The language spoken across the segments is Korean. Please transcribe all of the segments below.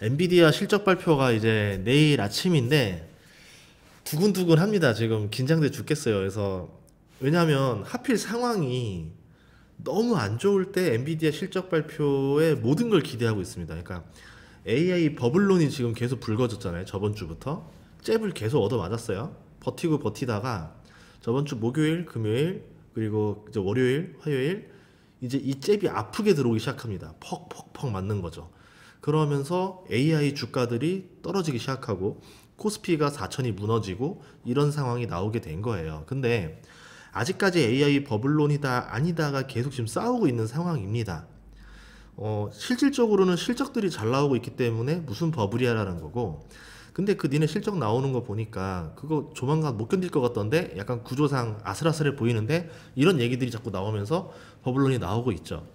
엔비디아 실적 발표가 이제 내일 아침인데 두근두근 합니다. 지금 긴장돼 죽겠어요. 그래서 왜냐하면 하필 상황이 너무 안 좋을 때 엔비디아 실적 발표에 모든 걸 기대하고 있습니다. 그러니까 AI 버블론이 지금 계속 불거졌잖아요. 저번 주부터 잽을 계속 얻어맞았어요. 버티고 버티다가 저번 주 목요일, 금요일, 그리고 이제 월요일, 화요일 이제 이 잽이 아프게 들어오기 시작합니다. 퍽퍽퍽 맞는 거죠. 그러면서 AI 주가들이 떨어지기 시작하고 코스피가 4천이 무너지고 이런 상황이 나오게 된 거예요. 근데 아직까지 AI 버블론이다 아니다가 계속 지금 싸우고 있는 상황입니다. 실질적으로는 실적들이 잘 나오고 있기 때문에 무슨 버블이야라는 거고, 근데 그 니네 실적 나오는 거 보니까 그거 조만간 못 견딜 것 같던데 약간 구조상 아슬아슬해 보이는데 이런 얘기들이 자꾸 나오면서 버블론이 나오고 있죠.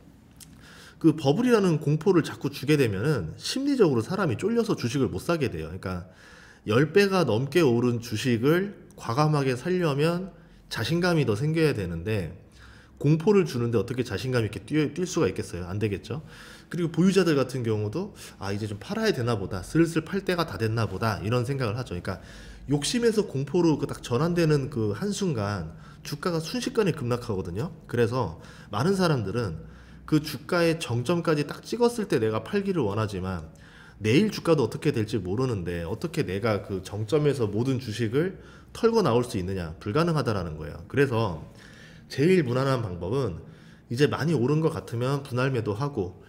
그 버블이라는 공포를 자꾸 주게 되면은 심리적으로 사람이 쫄려서 주식을 못 사게 돼요. 그러니까 10배가 넘게 오른 주식을 과감하게 살려면 자신감이 더 생겨야 되는데 공포를 주는데 어떻게 자신감 있게 뛸 수가 있겠어요? 안 되겠죠. 그리고 보유자들 같은 경우도 아 이제 좀 팔아야 되나 보다, 슬슬 팔 때가 다 됐나 보다 이런 생각을 하죠. 그러니까 욕심에서 공포로 그 딱 전환되는 그 한순간 주가가 순식간에 급락하거든요. 그래서 많은 사람들은 그 주가의 정점까지 딱 찍었을 때 내가 팔기를 원하지만 내일 주가도 어떻게 될지 모르는데 어떻게 내가 그 정점에서 모든 주식을 털고 나올 수 있느냐, 불가능하다라는 거예요. 그래서 제일 무난한 방법은 이제 많이 오른 것 같으면 분할 매도하고,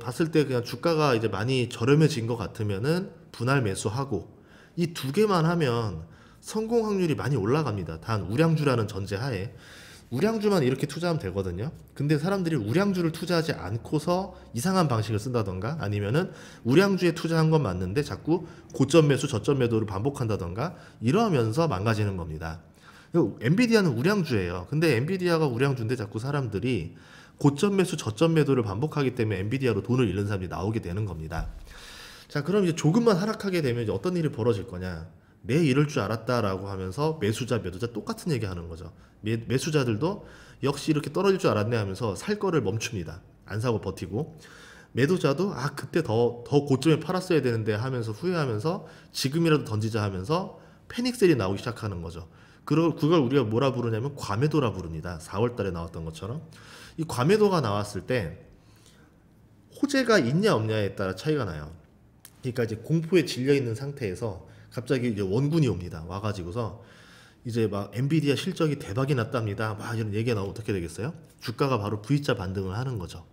봤을 때 그냥 주가가 이제 많이 저렴해진 것 같으면은 분할 매수하고, 이 두 개만 하면 성공 확률이 많이 올라갑니다. 단 우량주라는 전제하에. 우량주만 이렇게 투자하면 되거든요. 근데 사람들이 우량주를 투자하지 않고서 이상한 방식을 쓴다던가 아니면은 우량주에 투자한 건 맞는데 자꾸 고점 매수 저점 매도를 반복한다던가 이러면서 망가지는 겁니다. 엔비디아는 우량주예요. 근데 엔비디아가 우량주인데 자꾸 사람들이 고점 매수 저점 매도를 반복하기 때문에 엔비디아로 돈을 잃는 사람들이 나오게 되는 겁니다. 자, 그럼 이제 조금만 하락하게 되면 이제 어떤 일이 벌어질 거냐? 내 이럴 줄 알았다라고 하면서 매수자, 매도자 똑같은 얘기 하는 거죠. 매수자들도 역시 이렇게 떨어질 줄 알았네 하면서 살 거를 멈춥니다. 안 사고 버티고. 매도자도 아, 그때 더 고점에 팔았어야 되는데 하면서 후회하면서 지금이라도 던지자 하면서 패닉셀이 나오기 시작하는 거죠. 그걸 우리가 뭐라 부르냐면 과매도라 부릅니다. 4월 달에 나왔던 것처럼. 이 과매도가 나왔을 때 호재가 있냐 없냐에 따라 차이가 나요. 그러니까 이제 공포에 질려 있는 상태에서 갑자기 이제 원군이 옵니다. 와가지고서 이제 막 엔비디아 실적이 대박이 났답니다. 막 이런 얘기가 나오면 어떻게 되겠어요? 주가가 바로 V자 반등을 하는 거죠.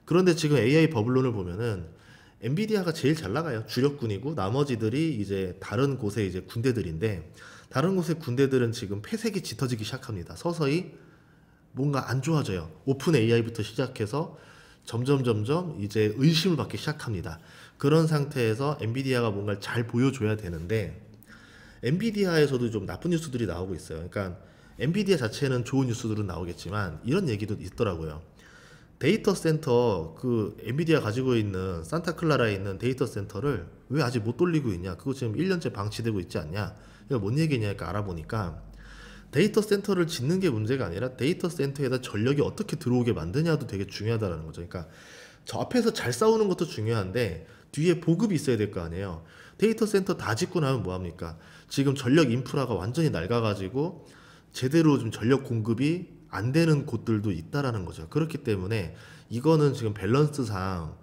그런데 지금 AI 버블론을 보면은 엔비디아가 제일 잘 나가요. 주력군이고 나머지들이 이제 다른 곳의 이제 군대들인데 다른 곳의 군대들은 지금 폐색이 짙어지기 시작합니다. 서서히 뭔가 안 좋아져요. 오픈 AI부터 시작해서 점점 이제 의심을 받기 시작합니다. 그런 상태에서 엔비디아가 뭔가를 잘 보여줘야 되는데 엔비디아에서도 좀 나쁜 뉴스들이 나오고 있어요. 그러니까 엔비디아 자체는 좋은 뉴스들은 나오겠지만 이런 얘기도 있더라고요. 데이터 센터, 그 엔비디아 가지고 있는 산타클라라에 있는 데이터 센터를 왜 아직 못 돌리고 있냐? 그거 지금 1년째 방치되고 있지 않냐? 이거 뭔 얘기냐니까 알아보니까 데이터 센터를 짓는 게 문제가 아니라 데이터 센터에다 전력이 어떻게 들어오게 만드냐도 되게 중요하다는 거죠. 그러니까 저 앞에서 잘 싸우는 것도 중요한데 뒤에 보급이 있어야 될 거 아니에요. 데이터 센터 다 짓고 나면 뭐합니까? 지금 전력 인프라가 완전히 낡아가지고 제대로 좀 전력 공급이 안 되는 곳들도 있다라는 거죠. 그렇기 때문에 이거는 지금 밸런스상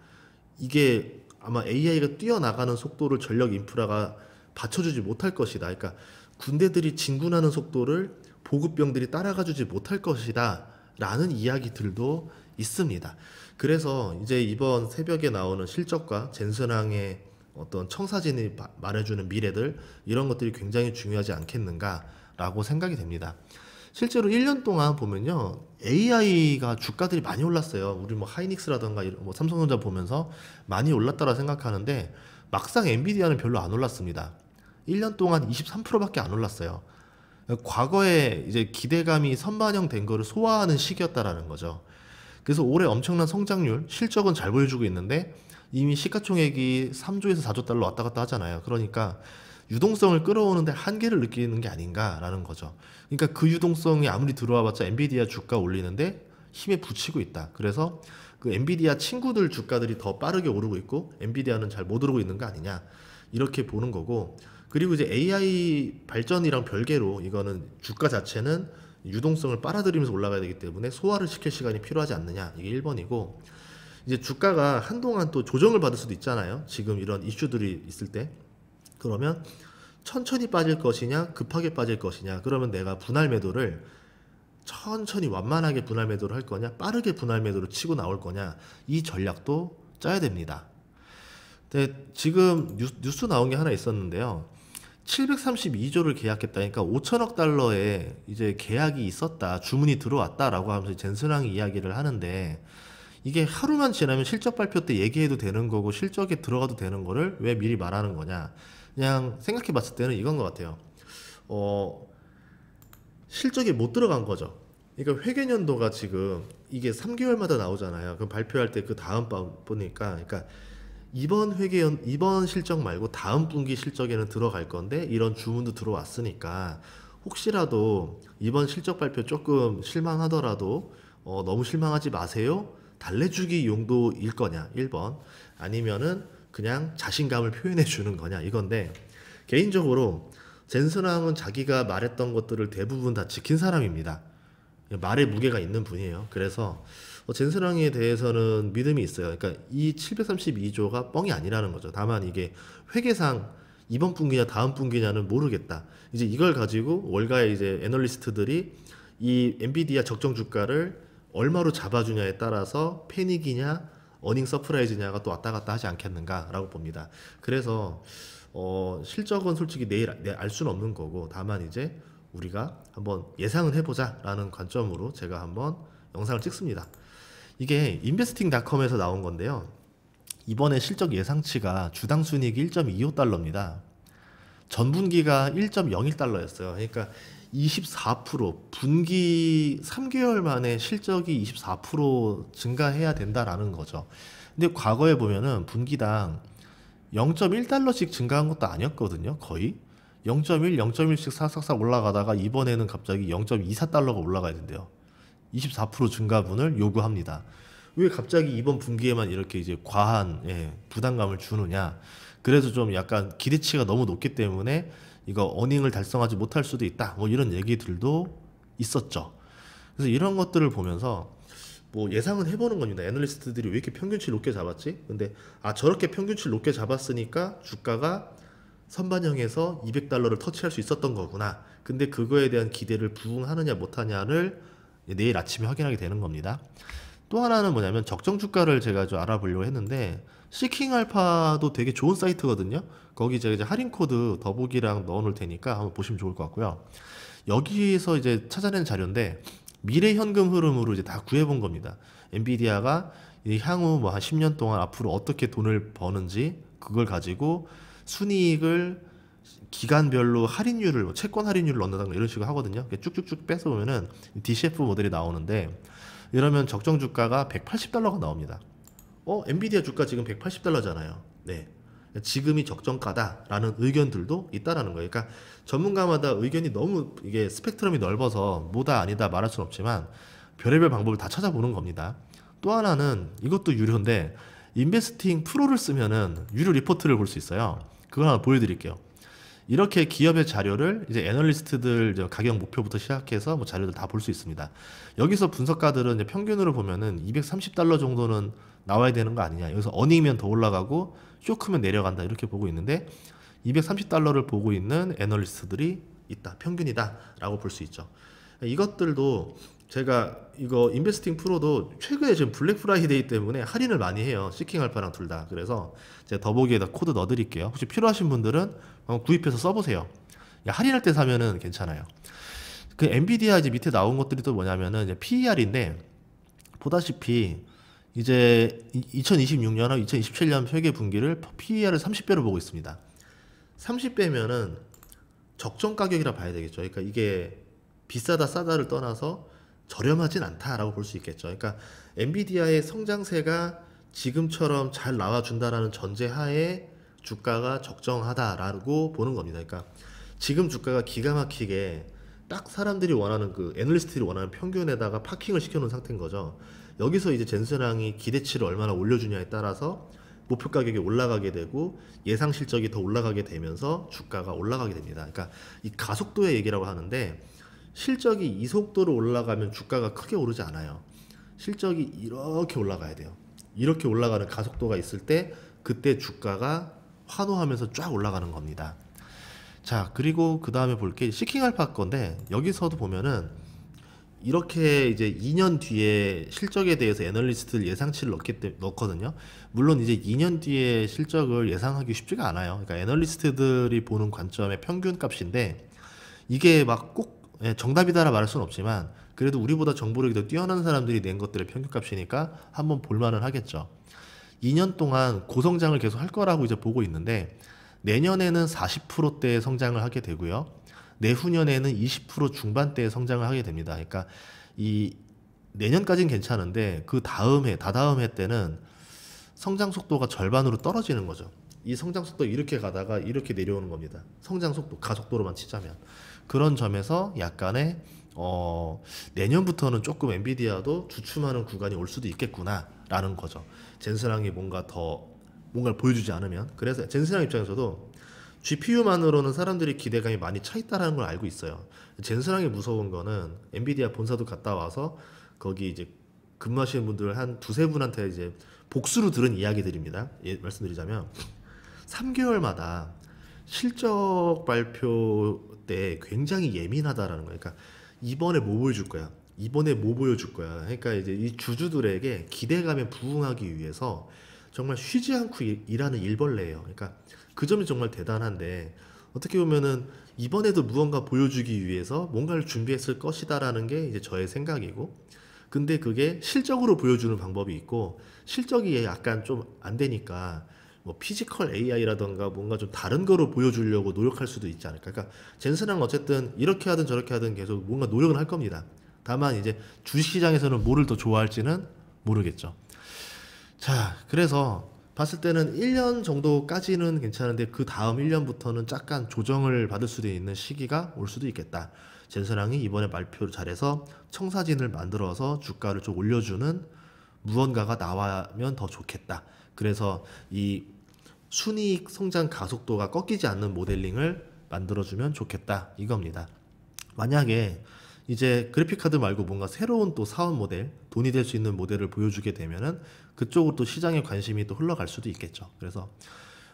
이게 아마 AI가 뛰어나가는 속도를 전력 인프라가 받쳐주지 못할 것이다. 그러니까 군대들이 진군하는 속도를 보급병들이 따라가주지 못할 것이다 라는 이야기들도 있습니다. 그래서 이제 이번 새벽에 나오는 실적과 젠슨항의 어떤 청사진이 말해주는 미래들 이런 것들이 굉장히 중요하지 않겠는가 라고 생각이 됩니다. 실제로 1년 동안 보면요 AI가 주가들이 많이 올랐어요. 우리 뭐 하이닉스라던가 뭐 삼성전자 보면서 많이 올랐다고 생각하는데 막상 엔비디아는 별로 안 올랐습니다. 1년 동안 23%밖에 안 올랐어요. 과거에 이제 기대감이 선반영된 거를 소화하는 시기였다라는 거죠. 그래서 올해 엄청난 성장률, 실적은 잘 보여주고 있는데 이미 시가총액이 3조에서 4조 달러 왔다 갔다 하잖아요. 그러니까 유동성을 끌어오는데 한계를 느끼는 게 아닌가라는 거죠. 그러니까 그 유동성이 아무리 들어와봤자 엔비디아 주가 올리는데 힘에 부치고 있다. 그래서 그 엔비디아 친구들 주가들이 더 빠르게 오르고 있고 엔비디아는 잘 못 오르고 있는 거 아니냐 이렇게 보는 거고, 그리고 이제 AI 발전이랑 별개로 이거는 주가 자체는 유동성을 빨아들이면서 올라가야 되기 때문에 소화를 시킬 시간이 필요하지 않느냐, 이게 1번이고, 이제 주가가 한동안 또 조정을 받을 수도 있잖아요. 지금 이런 이슈들이 있을 때. 그러면 천천히 빠질 것이냐 급하게 빠질 것이냐, 그러면 내가 분할 매도를 천천히 완만하게 분할 매도를 할 거냐 빠르게 분할 매도를 치고 나올 거냐, 이 전략도 짜야 됩니다. 근데 지금 뉴스 나온 게 하나 있었는데요. 732조를 계약했다니까 5천억 달러에 이제 계약이 있었다, 주문이 들어왔다라고 하면서 젠슨왕이 이야기를 하는데, 이게 하루만 지나면 실적 발표 때 얘기해도 되는 거고 실적에 들어가도 되는 거를 왜 미리 말하는 거냐. 그냥 생각해 봤을 때는 이건 것 같아요. 실적에 못 들어간 거죠. 그러니까 회계연도가 지금 이게 3개월마다 나오잖아요. 그럼 발표할 때 그 다음 보니까, 그러니까 이번 실적 말고 다음 분기 실적에는 들어갈 건데 이런 주문도 들어왔으니까 혹시라도 이번 실적 발표 조금 실망하더라도 너무 실망하지 마세요, 달래주기 용도일 거냐 1번, 아니면은 그냥 자신감을 표현해 주는 거냐 이건데, 개인적으로 젠슨왕은 자기가 말했던 것들을 대부분 다 지킨 사람입니다. 말에 무게가 있는 분이에요. 그래서 젠슨왕에 대해서는 믿음이 있어요. 그러니까 이 732조가 뻥이 아니라는 거죠. 다만 이게 회계상 이번 분기냐 다음 분기냐는 모르겠다. 이제 이걸 가지고 월가의 이제 애널리스트들이 이 엔비디아 적정 주가를 얼마로 잡아주냐에 따라서 패닉이냐 어닝 서프라이즈냐가 또 왔다 갔다 하지 않겠는가라고 봅니다. 그래서 실적은 솔직히 내일 알 수는 없는 거고, 다만 이제 우리가 한번 예상은 해보자 라는 관점으로 제가 한번 영상을 찍습니다. 이게 인베스팅닷컴에서 나온 건데요. 이번에 실적 예상치가 주당 순이익이 1.25달러입니다. 전분기가 1.01달러였어요. 그러니까 24% 분기 3개월 만에 실적이 24% 증가해야 된다라는 거죠. 근데 과거에 보면은 분기당 0.1달러씩 증가한 것도 아니었거든요. 거의 0.1, 0.1씩 싹싹싹 올라가다가 이번에는 갑자기 0.24달러가 올라가야 된대요. 24% 증가분을 요구합니다. 왜 갑자기 이번 분기에만 이렇게 이제 과한 부담감을 주느냐. 그래서 좀 약간 기대치가 너무 높기 때문에 이거 어닝을 달성하지 못할 수도 있다, 뭐 이런 얘기들도 있었죠. 그래서 이런 것들을 보면서 뭐 예상은 해보는 겁니다. 애널리스트들이 왜 이렇게 평균치 높게 잡았지? 근데 저렇게 평균치 높게 잡았으니까 주가가 선반영해서 200달러를 터치할 수 있었던 거구나. 근데 그거에 대한 기대를 부응하느냐 못하냐를 내일 아침에 확인하게 되는 겁니다. 또 하나는 뭐냐면 적정 주가를 제가 좀 알아보려고 했는데, 시킹알파도 되게 좋은 사이트거든요. 거기 제가 이제 할인 코드 더보기랑 넣어 놓을 테니까 한번 보시면 좋을 것 같고요. 여기서 이제 찾아낸 자료인데 미래 현금 흐름으로 이제 다 구해본 겁니다. 엔비디아가 향후 뭐 한 10년 동안 앞으로 어떻게 돈을 버는지, 그걸 가지고 순이익을 기간별로 할인율을, 채권 할인율을 넣는다는 이런 식으로 하거든요. 쭉쭉쭉 빼서 보면은 DCF 모델이 나오는데, 이러면 적정 주가가 180달러가 나옵니다. 엔비디아 주가 지금 180달러잖아요. 네. 지금이 적정가다라는 의견들도 있다라는 거예요. 그러니까 전문가마다 의견이 너무 이게 스펙트럼이 넓어서 뭐다 아니다 말할 수는 없지만 별의별 방법을 다 찾아보는 겁니다. 또 하나는 이것도 유료인데, 인베스팅 프로를 쓰면은 유료 리포트를 볼 수 있어요. 그걸 하나 보여드릴게요. 이렇게 기업의 자료를 이제 애널리스트들 가격 목표부터 시작해서 뭐 자료들 다 볼 수 있습니다. 여기서 분석가들은 이제 평균으로 보면은 230달러 정도는 나와야 되는 거 아니냐. 여기서 어닝이면 더 올라가고 쇼크면 내려간다 이렇게 보고 있는데, 230달러를 보고 있는 애널리스트들이 있다, 평균이다 라고 볼 수 있죠. 이것들도 제가 이거 인베스팅 프로도 최근에 지금 블랙 프라이데이 때문에 할인을 많이 해요. 시킹알파랑 둘 다. 그래서 제가 더보기에다 코드 넣어 드릴게요. 혹시 필요하신 분들은 구입해서 써보세요. 할인할 때 사면은 괜찮아요. 그 엔비디아 이제 밑에 나온 것들이 또 뭐냐면은 이제 PER인데, 보다시피 이제 2026년하고 2027년 회계 분기를 PER을 30배로 보고 있습니다. 30배면은 적정 가격이라 봐야 되겠죠. 그러니까 이게 비싸다 싸다를 떠나서 저렴하진 않다라고 볼 수 있겠죠. 그러니까 엔비디아의 성장세가 지금처럼 잘 나와준다라는 전제하에 주가가 적정하다라고 보는 겁니다. 그러니까 지금 주가가 기가 막히게 딱 사람들이 원하는 그 애널리스트들이 원하는 평균에다가 파킹을 시켜놓은 상태인 거죠. 여기서 이제 젠슨항이 기대치를 얼마나 올려주냐에 따라서 목표 가격이 올라가게 되고 예상 실적이 더 올라가게 되면서 주가가 올라가게 됩니다. 그러니까 이 가속도의 얘기라고 하는데 실적이 이 속도로 올라가면 주가가 크게 오르지 않아요. 실적이 이렇게 올라가야 돼요. 이렇게 올라가는 가속도가 있을 때 그때 주가가 환호하면서 쫙 올라가는 겁니다. 자, 그리고 그 다음에 볼 게 시킹알파 건데 여기서도 보면은 이렇게 이제 2년 뒤에 실적에 대해서 애널리스트들 예상치를 넣거든요. 물론 이제 2년 뒤에 실적을 예상하기 쉽지가 않아요. 그러니까 애널리스트들이 보는 관점의 평균 값인데 이게 막 꼭 정답이다라 말할 수는 없지만 그래도 우리보다 정보력이 더 뛰어난 사람들이 낸 것들의 평균 값이니까 한번 볼만은 하겠죠. 2년 동안 고성장을 계속 할 거라고 이제 보고 있는데 내년에는 40%대의 성장을 하게 되고요. 내후년에는 20% 중반대의 성장을 하게 됩니다. 그러니까 이 내년까지는 괜찮은데 그 다음 해, 다다음 해 때는 성장 속도가 절반으로 떨어지는 거죠. 이 성장 속도 이렇게 가다가 이렇게 내려오는 겁니다. 성장 속도, 가속도로만 치자면. 그런 점에서 약간의 내년부터는 조금 엔비디아도 주춤하는 구간이 올 수도 있겠구나라는 거죠. 젠슨항이 뭔가를 보여주지 않으면. 그래서 젠슨항 입장에서도 GPU만으로는 사람들이 기대감이 많이 차 있다라는 걸 알고 있어요. 젠슨항이 무서운 거는 엔비디아 본사도 갔다 와서 거기 이제 근무하시는 분들 한 두세 분한테 이제 복수로 들은 이야기들입니다. 예, 말씀드리자면 3개월마다 실적 발표 때 굉장히 예민하다라는 거예요. 그러니까 이번에 뭐 보여줄 거야? 이번에 뭐 보여줄 거야? 그러니까 이제 이 주주들에게 기대감에 부응하기 위해서 정말 쉬지 않고 일하는 일벌레예요. 그러니까 그 점이 정말 대단한데 어떻게 보면은 이번에도 무언가 보여주기 위해서 뭔가를 준비했을 것이다라는 게 이제 저의 생각이고 근데 그게 실적으로 보여주는 방법이 있고 실적이 약간 좀 안 되니까 뭐 피지컬 AI라던가 뭔가 좀 다른 거로 보여주려고 노력할 수도 있지 않을까. 그러니까 젠슨은 어쨌든 이렇게 하든 저렇게 하든 계속 뭔가 노력은 할 겁니다. 다만 이제 주식시장에서는 뭐를 더 좋아할지는 모르겠죠. 자, 그래서 봤을 때는 1년 정도까지는 괜찮은데 그 다음 1년부터는 약간 조정을 받을 수도 있는 시기가 올 수도 있겠다. 젠슨항이 이번에 발표를 잘해서 청사진을 만들어서 주가를 좀 올려주는 무언가가 나오면 더 좋겠다. 그래서 이 순이익 성장 가속도가 꺾이지 않는 모델링을 만들어주면 좋겠다. 이겁니다. 만약에 이제 그래픽카드 말고 뭔가 새로운 또 사업 모델, 돈이 될 수 있는 모델을 보여주게 되면은 그쪽으로 또 시장의 관심이 또 흘러갈 수도 있겠죠. 그래서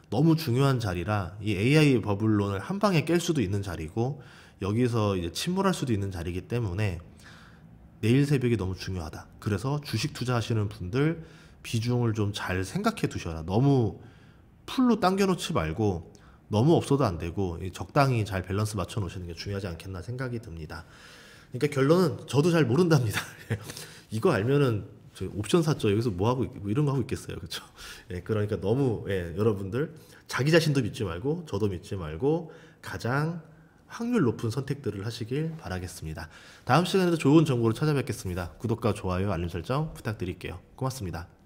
너무 중요한 자리라 이 AI 버블론을 한 방에 깰 수도 있는 자리고 여기서 이제 침몰할 수도 있는 자리이기 때문에 내일 새벽이 너무 중요하다. 그래서 주식 투자하시는 분들 비중을 좀 잘 생각해 두셔라. 너무 풀로 당겨 놓지 말고 너무 없어도 안 되고 적당히 잘 밸런스 맞춰 놓으시는 게 중요하지 않겠나 생각이 듭니다. 그러니까 결론은 저도 잘 모른답니다. 이거 알면은 저 옵션 샀죠. 여기서 뭐 하고 뭐 이런 거 하고 있겠어요. 그렇죠? 예, 그러니까 너무 여러분들 자기 자신도 믿지 말고 저도 믿지 말고 가장 확률 높은 선택들을 하시길 바라겠습니다. 다음 시간에도 좋은 정보로 찾아뵙겠습니다. 구독과 좋아요, 알림 설정 부탁드릴게요. 고맙습니다.